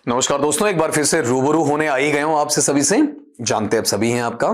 नमस्कार दोस्तों, एक बार फिर से रूबरू होने आ ही गए हूं आपसे सभी से। जानते आप सभी हैं आपका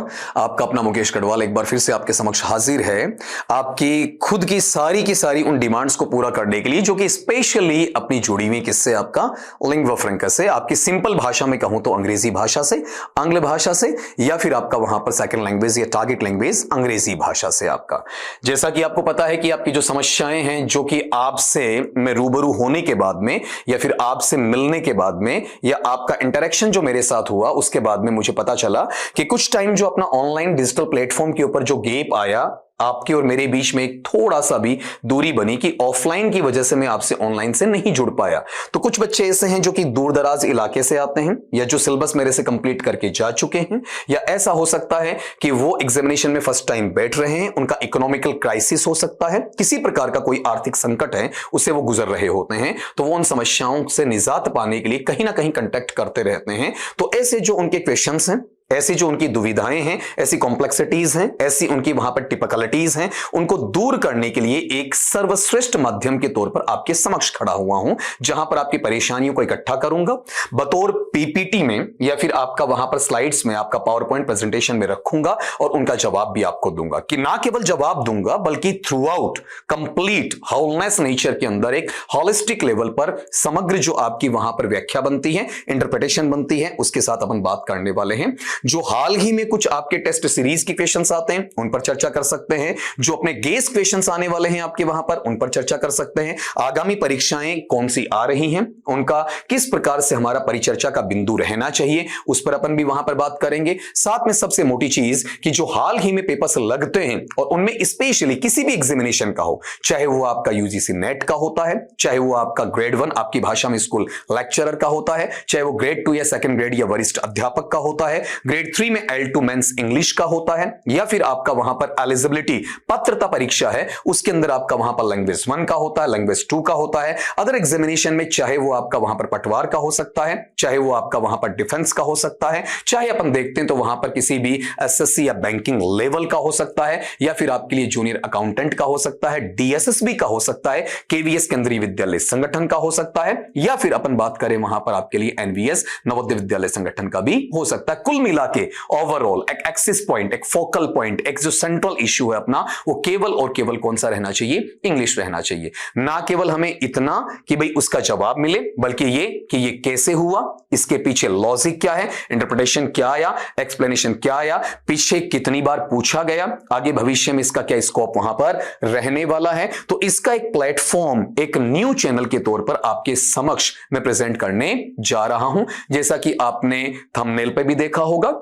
अपना मुकेश कटवाल एक बार फिर से आपके समक्ष हाजिर है, आपकी खुद की सारी उन डिमांड्स को पूरा करने के लिए जो कि स्पेशली अपनी जुड़ी हुई किससे, आपका लिंग्वा फ्रैंका से, आपकी सिंपल भाषा में कहूं तो अंग्रेजी भाषा से, आंग्ल भाषा से, या फिर आपका वहां पर सेकंड लैंग्वेज या टारगेट लैंग्वेज अंग्रेजी भाषा से। आपका जैसा कि आपको पता है कि आपकी जो समस्याएं हैं जो कि आपसे मैं रूबरू होने के बाद में या फिर आपसे मिलने के बाद में या आपका इंटरेक्शन जो मेरे साथ हुआ उसके बाद में मुझे पता चला कि कुछ टाइम जो अपना ऑनलाइन डिजिटल प्लेटफॉर्म के ऊपर जो गैप आया, आपके और मेरे बीच में एक थोड़ा सा भी दूरी बनी कि ऑफलाइन की वजह से मैं आपसे ऑनलाइन से नहीं जुड़ पाया। तो कुछ बच्चे ऐसे हैं जो कि दूर दराज इलाके से आते हैं या जो सिलेबस मेरे से कंप्लीट करके जा चुके हैं, या ऐसा हो सकता है कि वो एग्जामिनेशन में फर्स्ट टाइम बैठ रहे हैं, उनका इकोनॉमिकल क्राइसिस हो सकता है, किसी प्रकार का कोई आर्थिक संकट है उससे वो गुजर रहे होते हैं। तो वो उन समस्याओं से निजात पाने के लिए कहीं ना कहीं कंटेक्ट करते रहते हैं। तो ऐसे जो उनके क्वेश्चंस हैं, ऐसी जो उनकी दुविधाएं हैं, ऐसी कॉम्प्लेक्सिटीज हैं, ऐसी उनकी वहां पर टिपिकलिटीज हैं, उनको दूर करने के लिए एक सर्वश्रेष्ठ माध्यम के तौर पर आपके समक्ष खड़ा हुआ हूं, जहां पर आपकी परेशानियों को इकट्ठा करूंगा, बतौर पीपीटी में या फिर आपका वहां पर स्लाइड्स में आपका पावर पॉइंट प्रेजेंटेशन में रखूंगा और उनका जवाब भी आपको दूंगा। कि ना केवल जवाब दूंगा बल्कि through out complete wholeness nature के अंदर एक हॉलिस्टिक लेवल पर समग्र जो आपकी वहां पर व्याख्या बनती है, इंटरप्रिटेशन बनती है, उसके साथ अपन बात करने वाले हैं। जो हाल ही में कुछ आपके टेस्ट सीरीज के क्वेश्चंस आते हैं उन पर चर्चा कर सकते हैं, जो अपने गेस क्वेश्चंस आने वाले हैं आपके वहां पर उन पर चर्चा कर सकते हैं, आगामी परीक्षाएं कौन सी आ रही हैं, उनका किस प्रकार से हमारा परिचर्चा का बिंदु रहना चाहिए, उस पर अपन भी वहां पर बात करेंगे। साथ में सबसे मोटी चीज कि जो हाल ही में पेपर्स लगते हैं और उनमें स्पेशली किसी भी एग्जामिनेशन का हो, चाहे वो आपका यूजीसी नेट का होता है, चाहे वो आपका ग्रेड 1 आपकी भाषा में स्कूल लेक्चरर का होता है, चाहे वो ग्रेड 2 या सेकंड ग्रेड या वरिष्ठ अध्यापक का होता है, ग्रेड 3 में L2 मेंस इंग्लिश का होता है, या फिर आपका वहां पर एलिजिबिलिटी पात्रता परीक्षा है उसके अंदर आपका वहां पर लैंग्वेज 1 का होता है, लैंग्वेज 2 का होता है। अदर एग्जामिनेशन में चाहे वो आपका वहां पर पटवार का हो सकता है, चाहे वो आपका वहां पर डिफेंस का हो सकता है, चाहे अपन देखते हैं तो वहां पर किसी भी एसएससी या बैंकिंग लेवल का हो सकता है, या फिर आपके लिए जूनियर अकाउंटेंट का हो सकता है, डीएसएसबी का हो सकता है, केवीएस केंद्रीय विद्यालय संगठन का हो सकता है, या फिर अपन बात करें वहां पर आपके लिए एनवीएस नवोदय विद्यालय संगठन का भी हो सकता है। कुल मिला के ओवरऑल एक एक्सिस पॉइंट, एक फोकल पॉइंट, एक जो सेंट्रल इश्यू है अपना, वो केवल और केवल कौन सा रहना चाहिए? इंग्लिश रहना चाहिए। ना केवल हमें इतना कि भाई उसका जवाब मिले, बल्कि ये कि ये कैसे हुआ, इसके पीछे लॉजिक क्या है, इंटरप्रिटेशन क्या आया, एक्सप्लेनेशन क्या आया, पीछे कितनी बार पूछा गया, आगे भविष्य में इसका क्या स्कोप वहां पर रहने वाला है। तो इसका एक प्लेटफॉर्म, एक न्यू चैनल के तौर पर आपके समक्ष मैं प्रेजेंट करने जा रहा हूं। जैसा कि आपने थंबनेल पे भी देखा होगा,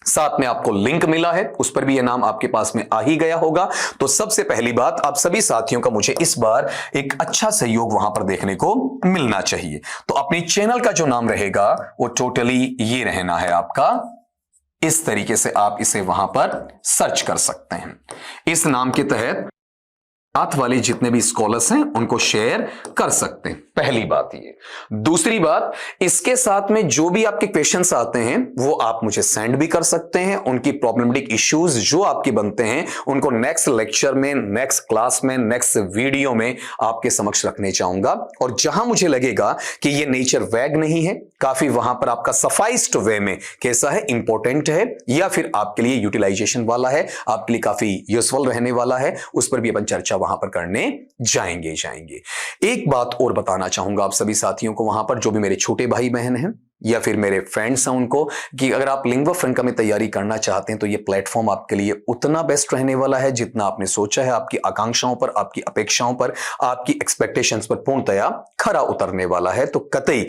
साथ में आपको लिंक मिला है, उस पर भी यह नाम आपके पास में आ ही गया होगा। तो सबसे पहली बात, आप सभी साथियों का मुझे इस बार एक अच्छा सहयोग वहां पर देखने को मिलना चाहिए। तो अपनी चैनल का जो नाम रहेगा वो टोटली ये रहना है आपका, इस तरीके से आप इसे वहां पर सर्च कर सकते हैं। इस नाम के तहत साथ वाले जितने भी स्कॉलर्स हैं उनको शेयर कर सकते हैं, पहली बात ये। दूसरी बात, इसके साथ में जो भी आपके क्वेश्चंस आते हैं वो आप मुझे सेंड भी कर सकते हैं। उनकी प्रॉब्लमेटिक इश्यूज जो आपके बनते हैं उनको नेक्स्ट लेक्चर में, नेक्स्ट क्लास में, नेक्स्ट वीडियो में आपके समक्ष रखने चाहूंगा। और जहां मुझे लगेगा कि ये नेचर वैग नहीं है, काफी वहां पर आपका सफाइस्ड वे में कैसा है, इंपॉर्टेंट है, या फिर आपके लिए यूटिलाइजेशन वाला है, आपके लिए काफी यूजफुल रहने वाला है, उस पर भी अपन चर्चा वहां पर करने जाएंगे। एक बात और बताना चाहूंगा आप सभी साथियों को वहां पर, जो भी मेरे छोटे भाई बहन हैं या फिर मेरे फ्रेंड्स हैं उनको, कि अगर आप लिंग्वा फ्रैंका में तैयारी करना चाहते हैं तो ये प्लेटफॉर्म आपके लिए उतना बेस्ट रहने वाला है जितना आपने सोचा है। आपकी आकांक्षाओं पर, आपकी अपेक्षाओं पर, आपकी एक्सपेक्टेशंस पर पूर्णतया खरा उतरने वाला है। तो कतई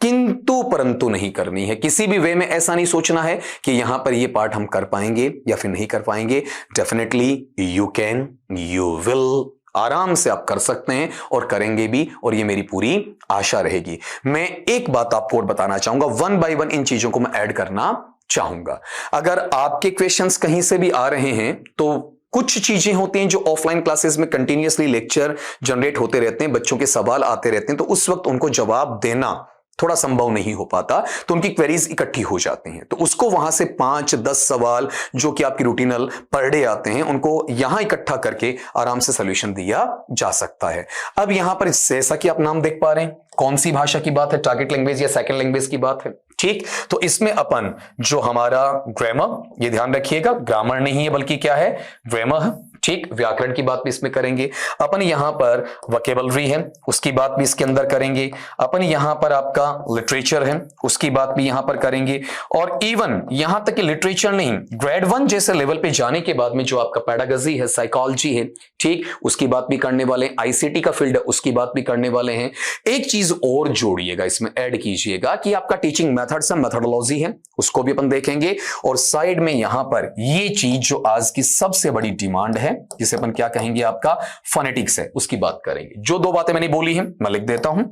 किंतु परंतु नहीं करनी है, किसी भी वे में ऐसा नहीं सोचना है कि यहां पर ये पार्ट हम कर पाएंगे या फिर नहीं कर पाएंगे। Definitely you can, you will, आराम से आप कर सकते हैं और करेंगे भी, और ये मेरी पूरी आशा रहेगी। मैं एक बात आपको और बताना चाहूंगा, वन बाय वन इन चीजों को मैं ऐड करना चाहूंगा। अगर आपके क्वेश्चंस कहीं से भी आ रहे हैं तो कुछ चीजें होती हैं जो ऑफलाइन क्लासेस में कंटिन्यूअसली लेक्चर जनरेट होते रहते हैं, बच्चों के सवाल आते रहते हैं, तो उस वक्त उनको जवाब देना थोड़ा संभव नहीं हो पाता, तो उनकी क्वेरीज इकट्ठी हो जाती हैं। तो उसको वहां से 5-10 सवाल जो कि आपकी रूटीनल पर डे आते हैं, उनको यहां इकट्ठा करके आराम से सोल्यूशन दिया जा सकता है। अब यहां पर जैसा कि आप नाम देख पा रहे हैं, कौन सी भाषा की बात है, टारगेट लैंग्वेज या सेकंड लैंग्वेज की बात है। ठीक, तो इसमें अपन जो हमारा ग्रामर, ये ध्यान रखिएगा, ग्रामर नहीं है बल्कि क्या है, ग्रामर है। ठीक, व्याकरण की बात भी इसमें करेंगे अपन। यहां पर वोकैबुलरी है, उसकी बात भी इसके अंदर करेंगे अपन। यहां पर आपका लिटरेचर है, उसकी बात भी यहां पर करेंगे। और इवन यहां तक कि लिटरेचर नहीं, ग्रेड 1 जैसे लेवल पे जाने के बाद में जो आपका पेडागोजी है, साइकोलॉजी है, ठीक, उसकी बात भी करने वाले हैं। आईसीटी का फील्ड है, उसकी बात भी करने वाले हैं। एक चीज और जोड़िएगा, इसमें ऐड कीजिएगा कि आपका टीचिंग मेथड्स है, मेथोडोलॉजी है, उसको भी अपन देखेंगे। और साइड में यहां पर ये चीज जो आज की सबसे बड़ी डिमांड है, जिसे अपन क्या कहेंगे, आपका फोनेटिक्स है, उसकी बात करेंगे। जो दो बातें मैंने बोली हैं मैं लिख देता हूं।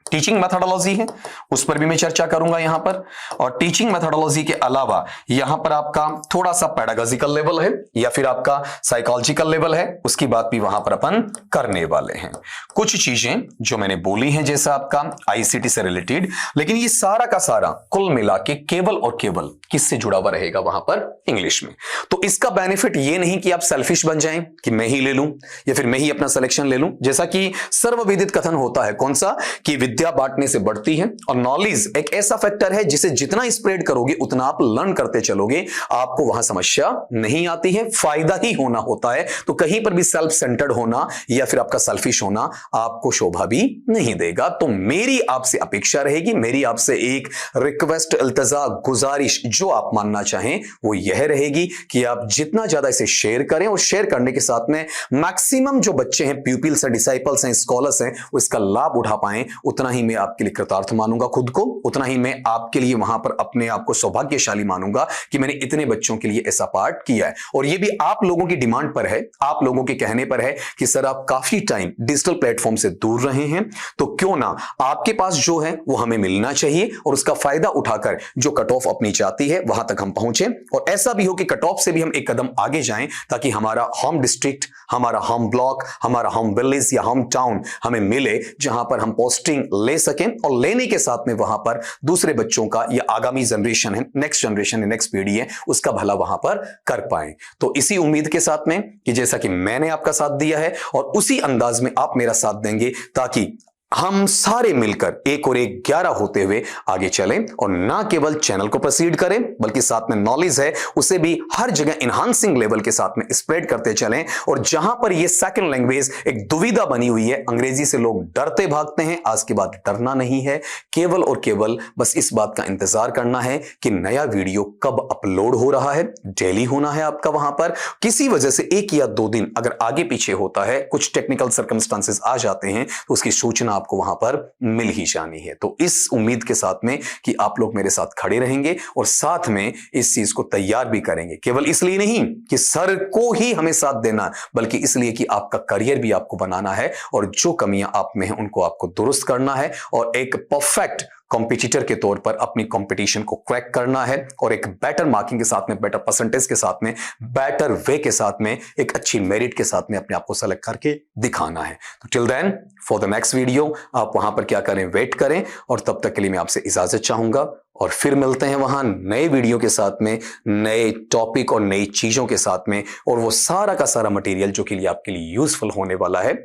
टीचिंग मेथोडोलॉजी है, उस पर भी मैं चर्चा करूंगा यहां पर। और टीचिंग मेथोडोलॉजी के अलावा यहां पर आपका थोड़ा सा पेडागोजिकल लेवल है या फिर आपका साइकोलॉजिकल लेवल है, उसकी बात भी वहां पर अपन करने वाले हैं। कुछ चीजें जो मैंने बोली हैं जैसा आपका आईसीटी से रिलेटेड, लेकिन ये सारा का सारा कुल मिला के केवल और केवल किससे जुड़ा हुआ रहेगा, वहां पर इंग्लिश में। तो इसका बेनिफिट ये नहीं कि आप सेल्फिश बन जाएं कि मैं ही ले लूं या फिर मैं ही अपना सिलेक्शन ले लूं। जैसा कि सर्वविदित कथन होता है, कौन सा, कि विद्या बांटने से बढ़ती है। और नॉलेज एक ऐसा फैक्टर है जिसे जितना स्प्रेड करोगे उतना आप लर्न करते चलोगे, आपको वहां समस्या नहीं आती है, फायदा ही होना होता है। तो कहीं पर भी सेल्फ सेंटर्ड होना या फिर आपका सेल्फिश होना आपको शोभा भी नहीं देगा। तो मेरी आपसे अपेक्षा रहेगी, मेरी आपसे एक रिक्वेस्ट, इल्तजा, गुजारिश जो आप मानना चाहें वो यह रहेगी कि आप जितना ज्यादा इसे शेयर करें, और शेयर करने के साथ में मैक्सिमम जो बच्चे हैं, प्यूपिल्स हैं, डिसाइपल्स हैं, स्कॉलर्स हैं, वो इसका लाभ उठा पाएं। उतना ही मैं आपके लिए कृतार्थ मानूंगा खुद को, उतना ही मैं आपके लिए वहां पर अपने आप को सौभाग्यशाली मानूंगा कि मैंने इतने बच्चों के लिए ऐसा पार्ट किया है। और ये भी आप लोगों की डिमांड पर है, आप लोगों के कहने पर है कि सर आप काफी टाइम डिजिटल प्लेटफॉर्म से दूर रहे हैं, तो क्यों ना आपके पास जो है वो हमें मिलना चाहिए और उसका फायदा उठाकर जो कट ऑफ अपनी चाहती है वहां तक हम पहुंचे। और ऐसा भी हो कि कट ऑफ से भी हम एक कदम आगे जाएं, ताकि हमारा होम डिस्ट्रिक्ट, हमारा होम ब्लॉक, हमारा होम विलेज या होम टाउन हमें मिले, जहां पर हम पोस्टिंग ले सकें और लेने के साथ में वहां पर दूसरे बच्चों का, या आगामी जनरेशन है, नेक्स्ट जनरेशन है, नेक्स्ट पीढ़ी है, उसका भला वहां पर कर पाएं। तो इसी उम्मीद के साथ में कि जैसा कि मैंने आपका साथ दिया है और उसी अंदाज में आप मेरा साथ देंगे, ताकि हम सारे मिलकर एक और एक 11 होते हुए आगे चलें, और ना केवल चैनल को प्रोसीड करें बल्कि साथ में नॉलेज है उसे भी हर जगह इनहांसिंग लेवल के साथ में स्प्रेड करते चलें। और जहां पर यह सेकंड लैंग्वेज एक दुविधा बनी हुई है, अंग्रेजी से लोग डरते भागते हैं, आज के बाद डरना नहीं है, केवल और केवल बस इस बात का इंतजार करना है कि नया वीडियो कब अपलोड हो रहा है। डेली होना है आपका वहां पर। किसी वजह से 1 या 2 दिन अगर आगे पीछे होता है, कुछ टेक्निकल सर्कमस्टांसेस आ जाते हैं, तो उसकी सूचना आपको वहां पर मिल ही जानी है। तो इस उम्मीद के साथ में कि आप लोग मेरे साथ खड़े रहेंगे और साथ में इस चीज को तैयार भी करेंगे, केवल इसलिए नहीं कि सर को ही हमें साथ देना, बल्कि इसलिए कि आपका करियर भी आपको बनाना है और जो कमियां आप में हैं उनको आपको दुरुस्त करना है और एक परफेक्ट कॉम्पिटिटर के तौर पर अपनी कंपटीशन को क्रैक करना है, और एक बेटर मार्किंग के साथ में, बेटर परसेंटेज के साथ में, बेटर वे के साथ में, एक अच्छी मेरिट के साथ में अपने आप को सेलेक्ट करके दिखाना है। तो till then, for the next video आप वहां पर क्या करें, वेट करें। और तब तक के लिए मैं आपसे इजाजत चाहूंगा और फिर मिलते हैं वहां नए वीडियो के साथ में, नए टॉपिक और नई चीजों के साथ में, और वो सारा का सारा मटेरियल जो के लिए आपके लिए यूजफुल होने वाला है।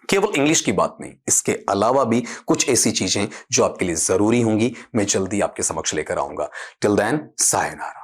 केवल इंग्लिश की बात नहीं, इसके अलावा भी कुछ ऐसी चीजें जो आपके लिए जरूरी होंगी, मैं जल्दी आपके समक्ष लेकर आऊंगा। Till then, sayonara.